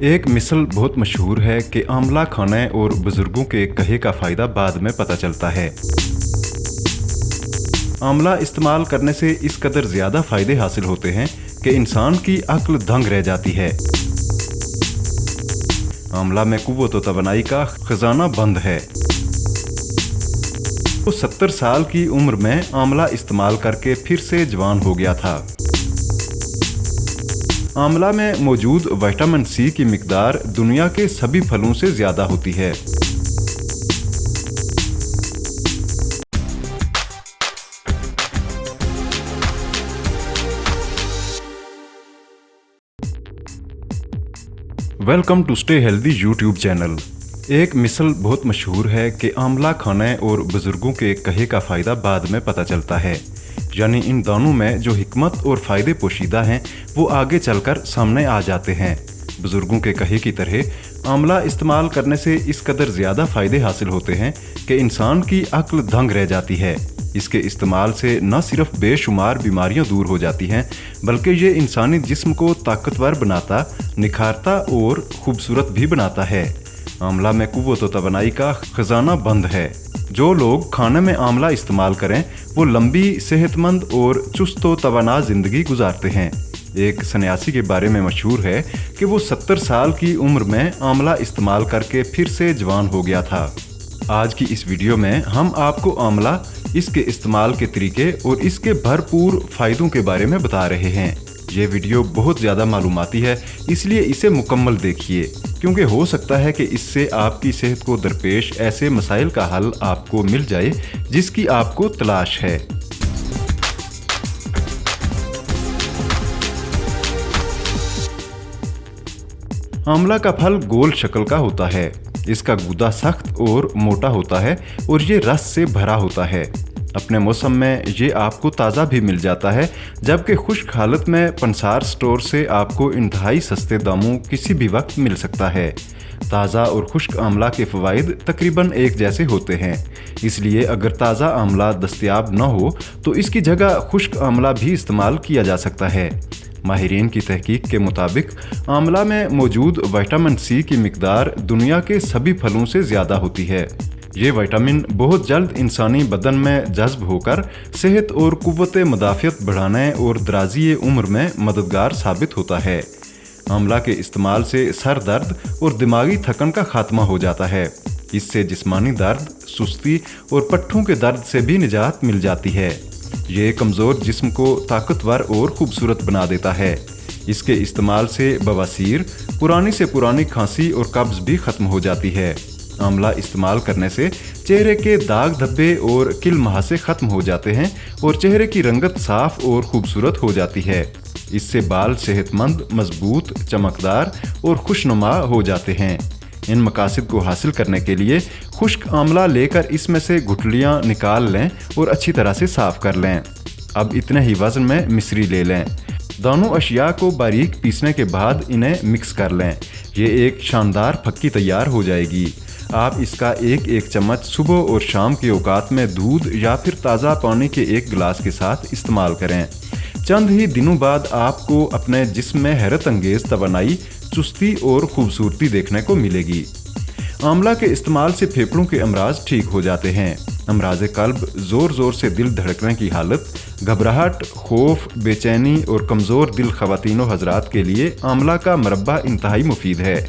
एक मिसल बहुत मशहूर है कि आंवला खाने और बुजुर्गों के कहे का फ़ायदा बाद में पता चलता है। आंवला इस्तेमाल करने से इस कदर ज़्यादा फ़ायदे हासिल होते हैं कि इंसान की अक्ल दंग रह जाती है। आंवला में कुव्वत व तवानाई का खजाना बंद है। वो 70 साल की उम्र में आंवला इस्तेमाल करके फिर से जवान हो गया था। आंवला में मौजूद विटामिन सी की मिकदार दुनिया के सभी फलों से ज़्यादा होती है। Welcome to stay healthy YouTube channel. एक मिसल बहुत मशहूर है कि आंवला खाने और बुजुर्गों के कहे का फ़ायदा बाद में पता चलता है, यानी इन दानों में जो हिकमत और फ़ायदे पोशीदा हैं वो आगे चलकर सामने आ जाते हैं। बुजुर्गों के कहे की तरह आंवला इस्तेमाल करने से इस कदर ज़्यादा फ़ायदे हासिल होते हैं कि इंसान की अक्ल दंग रह जाती है। इसके इस्तेमाल से न सिर्फ बेशुमार बीमारियां दूर हो जाती हैं, बल्कि ये इंसानी जिस्म को ताकतवर बनाता, निखारता और खूबसूरत भी बनाता है। आंवला में कुव्वत व तवानाई का खजाना बंद है। जो लोग खाने में आंवला इस्तेमाल करें वो लंबी, सेहतमंद और चुस्त व तवाना ज़िंदगी गुजारते हैं। एक सन्यासी के बारे में मशहूर है कि वो 70 साल की उम्र में आंवला इस्तेमाल करके फिर से जवान हो गया था। आज की इस वीडियो में हम आपको आंवला, इसके इस्तेमाल के तरीके और इसके भरपूर फ़ायदों के बारे में बता रहे हैं। ये वीडियो बहुत ज़्यादा मालूमाती है, इसलिए इसे मुकम्मल देखिए, क्योंकि हो सकता है कि इससे आपकी सेहत को दरपेश ऐसे मसाइल का हल आपको मिल जाए जिसकी आपको तलाश है। आंवला का फल गोल शक्ल का होता है। इसका गूदा सख्त और मोटा होता है और ये रस से भरा होता है। अपने मौसम में ये आपको ताज़ा भी मिल जाता है, जबकि खुश्क हालत में पंसार स्टोर से आपको इंतहाई सस्ते दामों किसी भी वक्त मिल सकता है। ताज़ा और खुश्क आंवला के फ़वाइद तकरीबन एक जैसे होते हैं, इसलिए अगर ताज़ा आंवला दस्तयाब न हो तो इसकी जगह खुश्क आंवला भी इस्तेमाल किया जा सकता है। माहिरीन की तहकीक के मुताबिक आंवला में मौजूद विटामिन सी की मिकदार दुनिया के सभी फलों से ज़्यादा होती है। ये विटामिन बहुत जल्द इंसानी बदन में जज्ब होकर सेहत और कुव्वत मदाफ़ियत बढ़ाने और दराज़ी उम्र में मददगार साबित होता है। आंवला के इस्तेमाल से सर दर्द और दिमागी थकन का खात्मा हो जाता है। इससे जिस्मानी दर्द, सुस्ती और पट्ठों के दर्द से भी निजात मिल जाती है। ये कमज़ोर जिस्म को ताकतवर और खूबसूरत बना देता है। इसके इस्तेमाल से बवासीर, पुरानी से पुरानी खांसी और कब्ज़ भी ख़त्म हो जाती है। आंवला इस्तेमाल करने से चेहरे के दाग धब्बे और किल महासे ख़त्म हो जाते हैं और चेहरे की रंगत साफ और खूबसूरत हो जाती है। इससे बाल सेहतमंद, मजबूत, चमकदार और खुशनुमा हो जाते हैं। इन मकासद को हासिल करने के लिए खुश्क आंवला लेकर इसमें से गुठलियाँ निकाल लें और अच्छी तरह से साफ़ कर लें। अब इतने ही वज़न में मिश्री ले लें। दोनों अशिया को बारीक पीसने के बाद इन्हें मिक्स कर लें। ये एक शानदार फक्की तैयार हो जाएगी। आप इसका एक चम्मच सुबह और शाम के औकात में दूध या फिर ताज़ा पानी के एक गिलास के साथ इस्तेमाल करें। चंद ही दिनों बाद आपको अपने जिस्म में हैरत अंगेज़ तवानाई, चुस्ती और खूबसूरती देखने को मिलेगी। आंवला के इस्तेमाल से फेफड़ों के अमराज ठीक हो जाते हैं। अमराज कल्ब, ज़ोर ज़ोर से दिल धड़कने की हालत, घबराहट, खौफ, बेचैनी और कमज़ोर दिल ख़वातीन व हज़रात के लिए आंवला का मरब्बा इंतहाई मुफीद है।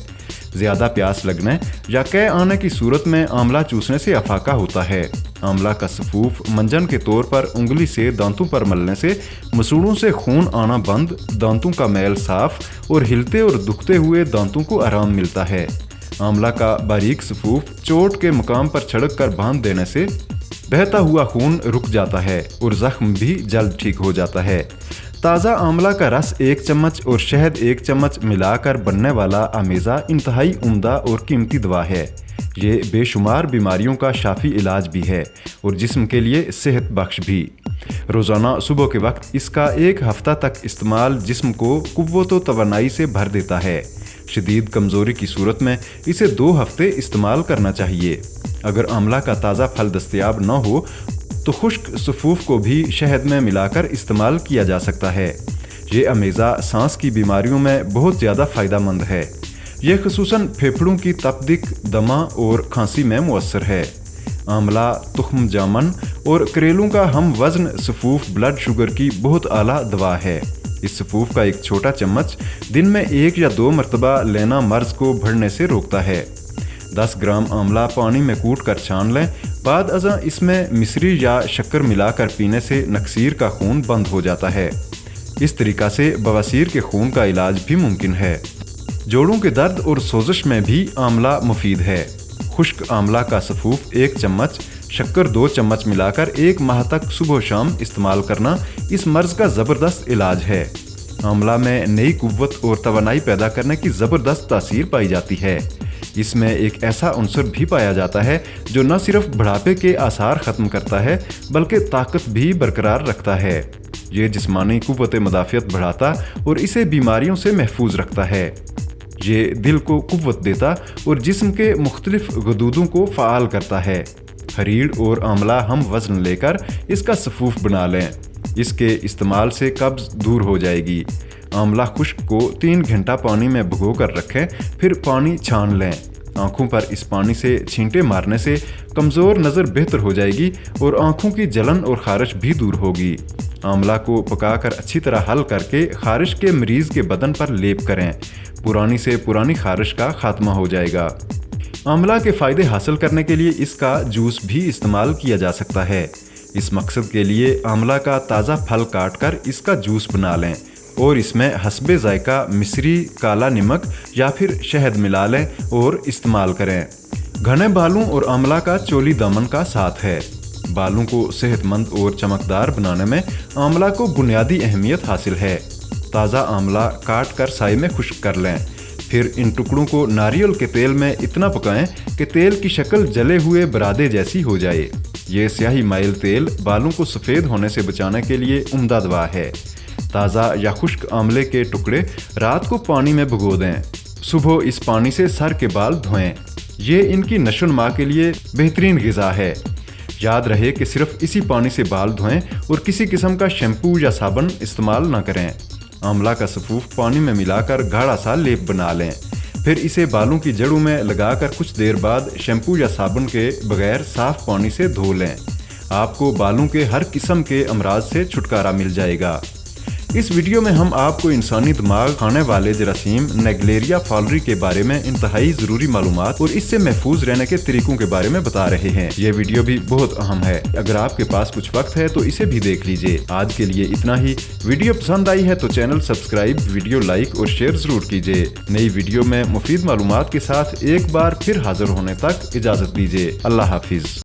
ज़्यादा प्यास लगने या कै आने की सूरत में आंवला चूसने से अफाका होता है। आंवला का सफूफ मंजन के तौर पर उंगली से दांतों पर मलने से मसूड़ों से खून आना बंद, दांतों का मैल साफ और हिलते और दुखते हुए दांतों को आराम मिलता है। आंवला का बारीक सफूफ चोट के मकाम पर छिड़क कर बांध देने से बहता हुआ खून रुक जाता है और जख्म भी जल्द ठीक हो जाता है। ताज़ा आंवला का रस 1 चम्मच और शहद 1 चम्मच मिलाकर बनने वाला अमेज़ा इंतहाई उम्दा और कीमती दवा है। ये बेशुमार बीमारियों का शाफी इलाज भी है और जिस्म के लिए सेहत बख्श भी। रोज़ाना सुबह के वक्त इसका 1 हफ्ता तक इस्तेमाल जिस्म को कुव्वत व तवानाई से भर देता है। शदीद कमज़ोरी की सूरत में इसे 2 हफ्ते इस्तेमाल करना चाहिए। अगर आंवला का ताज़ा फल दस्तयाब न हो तो खुश्क सफूफ को भी शहद में मिलाकर इस्तेमाल किया जा सकता है। ये अमेज़ा सांस की बीमारियों में बहुत ज़्यादा फ़ायदेमंद है। ये खसूसन फेफड़ों की तपदीक, दमा और खांसी में मुअस्सर है। आंवला, तुख्म जामन और करेलों का हम वज़न सफूफ ब्लड शुगर की बहुत आला दवा है। इस सफूफ का एक छोटा चम्मच दिन में 1 या 2 मरतबा लेना मर्ज को बढ़ने से रोकता है। 10 ग्राम आंवला पानी में कूट कर छान लें। बाद अज़ां इसमें मिश्री या शक्कर मिलाकर पीने से नक्सीर का खून बंद हो जाता है। इस तरीक़ा से बवासीर के खून का इलाज भी मुमकिन है। जोड़ों के दर्द और सोजिश में भी आंवला मुफीद है। खुश्क आंवला का सफूफ 1 चम्मच, शक्कर 2 चम्मच मिलाकर 1 माह तक सुबह शाम इस्तेमाल करना इस मर्ज का ज़बरदस्त इलाज है। आंवला में नई कुव्वत और तवानाई पैदा करने की ज़बरदस्त तासीर पाई जाती है। इसमें एक ऐसा उनसर भी पाया जाता है जो न सिर्फ बुढ़ापे के आसार ख़त्म करता है बल्कि ताकत भी बरकरार रखता है। ये जिस्मानी कुव्वत मदाफ़ियत बढ़ाता और इसे बीमारियों से महफूज रखता है। ये दिल को कुव्वत देता और जिस्म के मुख्तलिफ गदूदों को फ़ाल करता है। हरीड़ और आंवला हम वज़न लेकर इसका सफूफ बना लें। इसके इस्तेमाल से कब्ज़ दूर हो जाएगी। आंवला खुश्क को 3 घंटा पानी में भिगो कर रखें, फिर पानी छान लें। आँखों पर इस पानी से छींटे मारने से कमज़ोर नज़र बेहतर हो जाएगी और आँखों की जलन और खारिश भी दूर होगी। आंवला को पकाकर अच्छी तरह हल करके खारिश के मरीज़ के बदन पर लेप करें। पुरानी से पुरानी खारिश का खात्मा हो जाएगा। आंवला के फ़ायदे हासिल करने के लिए इसका जूस भी इस्तेमाल किया जा सकता है। इस मकसद के लिए आंवला का ताज़ा फल काट कर इसका जूस बना लें और इसमें हस्बे जायका मिश्री, काला नमक या फिर शहद मिला लें और इस्तेमाल करें। घने बालों और आंवला का चोली दामन का साथ है। बालों को सेहतमंद और चमकदार बनाने में आंवला को बुनियादी अहमियत हासिल है। ताज़ा आंवला काट कर साए में खुश्क कर लें। फिर इन टुकड़ों को नारियल के तेल में इतना पकाएं कि तेल की शक्ल जले हुए बरादे जैसी हो जाए। ये स्याही माइल तेल बालों को सफ़ेद होने से बचाने के लिए उम्दा दवा है। ताज़ा या खुश्क आंवले के टुकड़े रात को पानी में भिगो दें। सुबह इस पानी से सर के बाल धोएं। ये इनकी नशोनुमा के लिए बेहतरीन ग़िज़ा है। याद रहे कि सिर्फ इसी पानी से बाल धोएं और किसी किस्म का शैम्पू या साबुन इस्तेमाल न करें। आंवला का सफूफ पानी में मिलाकर गाढ़ा सा लेप बना लें। फिर इसे बालों की जड़ों में लगाकर कुछ देर बाद शैम्पू या साबुन के बगैर साफ़ पानी से धो लें। आपको बालों के हर किस्म के अमराज से छुटकारा मिल जाएगा। इस वीडियो में हम आपको इंसानी दिमाग खाने वाले जरासीम नेग्लेरिया फॉलरी के बारे में इंतहाई ज़रूरी मालूमात और इससे महफूज रहने के तरीकों के बारे में बता रहे हैं। ये वीडियो भी बहुत अहम है। अगर आपके पास कुछ वक्त है तो इसे भी देख लीजिए। आज के लिए इतना ही। वीडियो पसंद आई है तो चैनल सब्सक्राइब, वीडियो लाइक और शेयर ज़रूर कीजिए। नई वीडियो में मुफीद मालूमात के साथ एक बार फिर हाजिर होने तक इजाज़त दीजिए। अल्लाह हाफिज़।